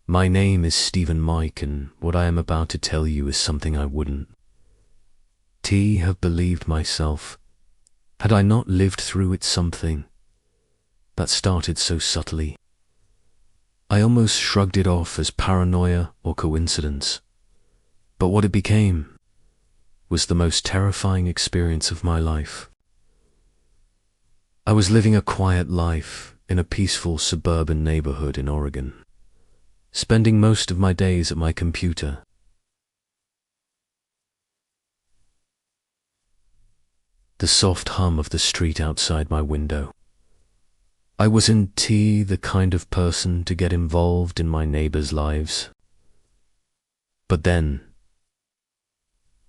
My name is Stephen Mike, and what I am about to tell you is something I wouldn't have believed myself had I not lived through it. Something that started so subtly. I almost shrugged it off as paranoia or coincidence, but what it became was the most terrifying experience of my life. I was living a quiet life in a peaceful suburban neighborhood in Oregon, spending most of my days at my computer. The soft hum of the street outside my window. I wasn't the kind of person to get involved in my neighbors' lives. But then,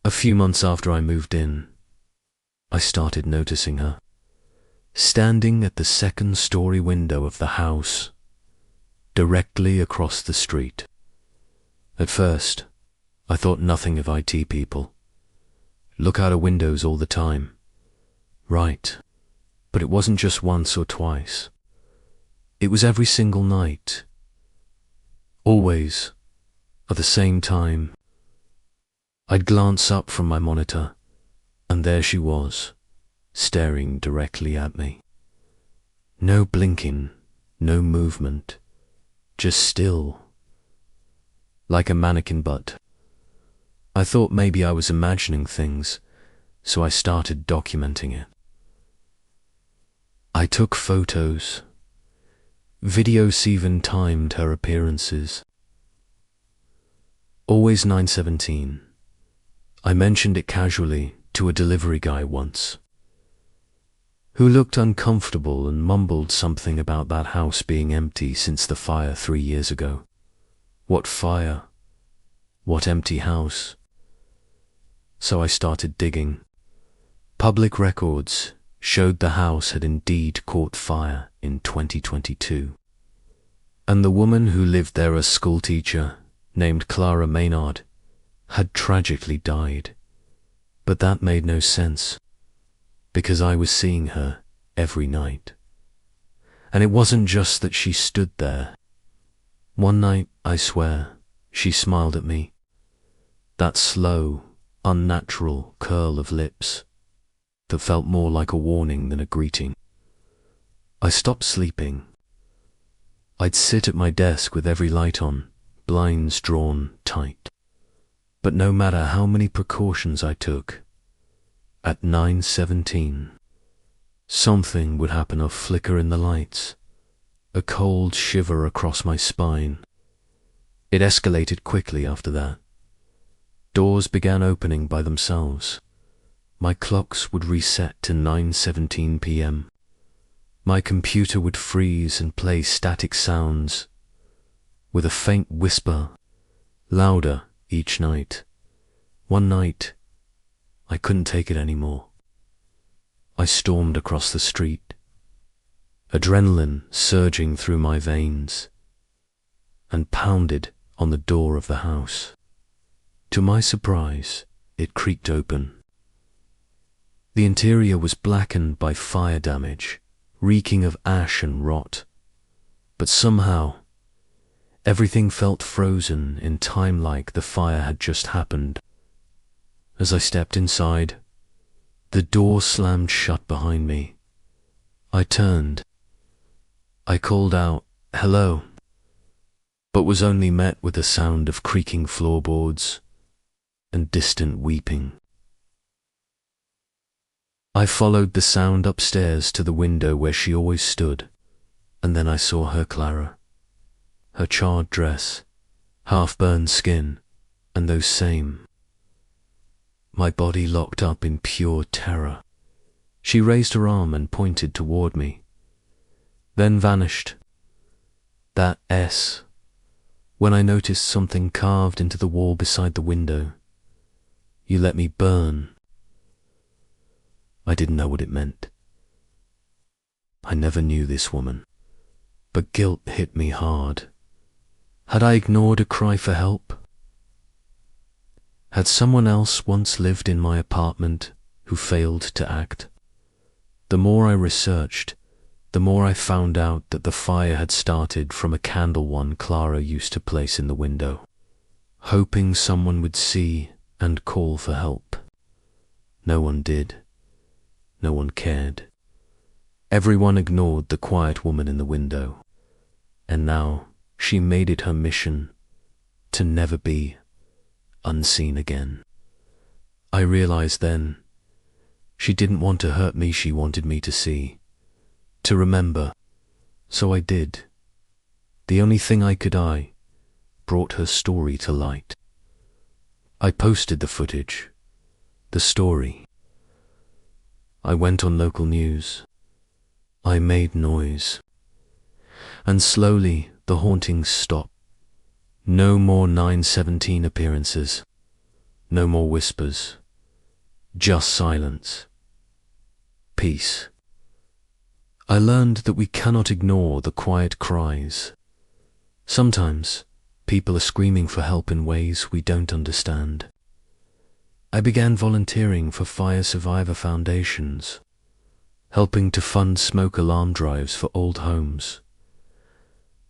a few months after I moved in, I started noticing her, standing at the second-story window of the house, directly across the street. At first, I thought nothing of IT people. Look out of windows all the time. Right, but it wasn't just once or twice. It was every single night. Always, at the same time. I'd glance up from my monitor, and there she was, staring directly at me. No blinking, no movement, just still, like a mannequin butt. I thought maybe I was imagining things, so I started documenting it. I took photos. Videos even timed her appearances. Always 9:17. I mentioned it casually to a delivery guy once, who looked uncomfortable and mumbled something about that house being empty since the fire 3 years ago. What fire? What empty house? So I started digging. Public records showed the house had indeed caught fire in 2022. And the woman who lived there, a schoolteacher named Clara Maynard, had tragically died. But that made no sense, because I was seeing her every night. And it wasn't just that she stood there. One night, I swear, she smiled at me. That slow, unnatural curl of lips that felt more like a warning than a greeting. I stopped sleeping. I'd sit at my desk with every light on, blinds drawn tight. But no matter how many precautions I took, at 9:17, something would happen, a flicker in the lights, a cold shiver across my spine. It escalated quickly after that. Doors began opening by themselves. My clocks would reset to 9:17 p.m. My computer would freeze and play static sounds, with a faint whisper, louder each night. One night, I couldn't take it anymore. I stormed across the street, adrenaline surging through my veins, and pounded on the door of the house. To my surprise, it creaked open. The interior was blackened by fire damage, reeking of ash and rot, but somehow, everything felt frozen in time, like the fire had just happened. As I stepped inside, the door slammed shut behind me. I turned. I called out, "Hello," but was only met with the sound of creaking floorboards and distant weeping. I followed the sound upstairs to the window where she always stood, and then I saw her, Clara. Her charred dress, half-burned skin, and those same. My body locked up in pure terror. She raised her arm and pointed toward me, then vanished. That S, when I noticed something carved into the wall beside the window. "You let me burn." I didn't know what it meant. I never knew this woman, but guilt hit me hard. Had I ignored a cry for help? Had someone else once lived in my apartment who failed to act? The more I researched, the more I found out that the fire had started from a candle one Clara used to place in the window, hoping someone would see and call for help. No one did. No one cared. Everyone ignored the quiet woman in the window, and now she made it her mission to never be unseen again. I realized then, she didn't want to hurt me, she wanted me to see, to remember, so I did. The only thing I brought her story to light. I posted the footage, the story. I went on local news. I made noise. And slowly the hauntings stopped. No more 9/17 appearances. No more whispers. Just silence. Peace. I learned that we cannot ignore the quiet cries. Sometimes people are screaming for help in ways we don't understand. I began volunteering for fire survivor foundations, helping to fund smoke alarm drives for old homes.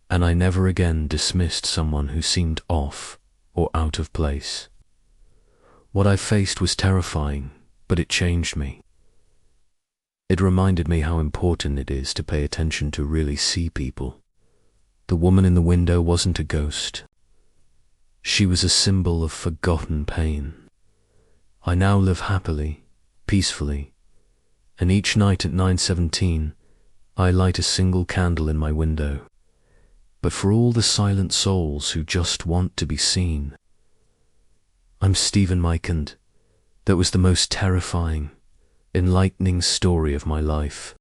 And I never again dismissed someone who seemed off or out of place. What I faced was terrifying, but it changed me. It reminded me how important it is to pay attention to really see people. The woman in the window wasn't a ghost. She was a symbol of forgotten pain. I now live happily, peacefully, and each night at 9/17, I light a single candle in my window. But for all the silent souls who just want to be seen, I'm Stephen Mike, and that was the most terrifying, enlightening story of my life.